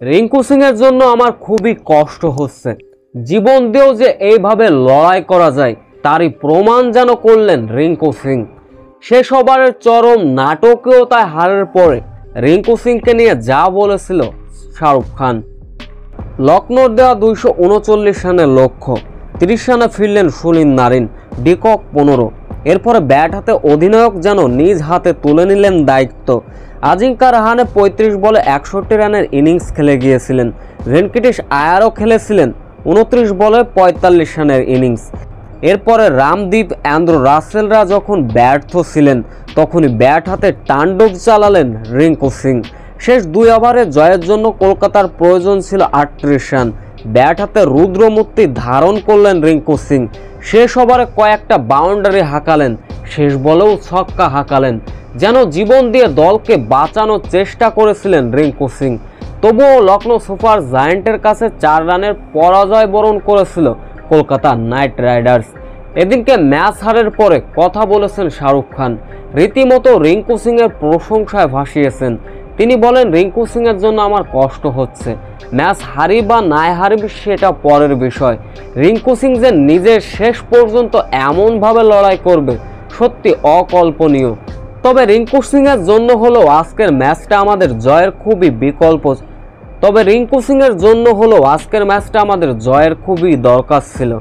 রিঙ্কু সিং এর জন্য আমার খুবই কষ্ট হচ্ছে। জীবন দিয়েও যে এইভাবে লড়াই করা যায় তারই প্রমাণ যেন করলেন রিঙ্কু সিং। শেষ ওভারের চরম নাটকীয়তায় হারের পরে রিঙ্কু সিংকে নিয়ে যা বলেছিল শাহরুখ খান। লখনৌর দেওয়া 239 রানের লক্ষ্য, 30 রানে ফিরলেন সুনীল নারিন, ডিকক 15। এরপরে ব্যাট হাতে অধিনায়ক যেন নিজ হাতে তুলে নিলেন দায়িত্ব। আজিঙ্কা রাহানে 35 বলে 61 রানের ইনিংস খেলে গিয়েছিলেন। ভেঙ্কটেশ আয়ারও খেলেছিলেন 29 বলে 45 রানের ইনিংস। এরপরে রামদীপ, অ্যান্ড্রু রাসেলরা যখন ব্যর্থ ছিলেন তখনই ব্যাট হাতে তাণ্ডব চালালেন রিঙ্কু সিং। শেষ 2 ওভারে জয়ের জন্য কলকাতার প্রয়োজন ছিল 38 রান। ব্যাট হাতে রুদ্রমূর্তি ধারণ করলেন রিঙ্কু সিং। শেষ ওভারে কয়েকটা বাউন্ডারি হাঁকালেন, শেষ বলেও ছক্কা হাঁকালেন। যেন জীবন দিয়ে দলকে বাঁচানোর চেষ্টা করেছিলেন রিঙ্কু সিং। তবুও লখনৌ সুপার জায়ান্টের কাছে 4 রানের পরাজয় বরণ করেছিল কলকাতা নাইট রাইডার্স। এদিনকে ম্যাচ হারের পরে কথা বলেছেন শাহরুখ খান। রীতিমতো রিঙ্কু সিং এর প্রশংসায় ভাসিয়েছেন। তিনি বলেন, রিঙ্কু সিং এর জন্য আমার কষ্ট হচ্ছে। ম্যাচ হারি বা নাই হারবি সেটা পরের বিষয়। রিঙ্কু সিং যে নিজের শেষ পর্যন্ত এমনভাবে লড়াই করবে সত্যি অকল্পনীয়। তবে রিঙ্কু সিং এর জন্য হলেও আজকের ম্যাচটা আমাদের জয়ের খুবই দরকার ছিল।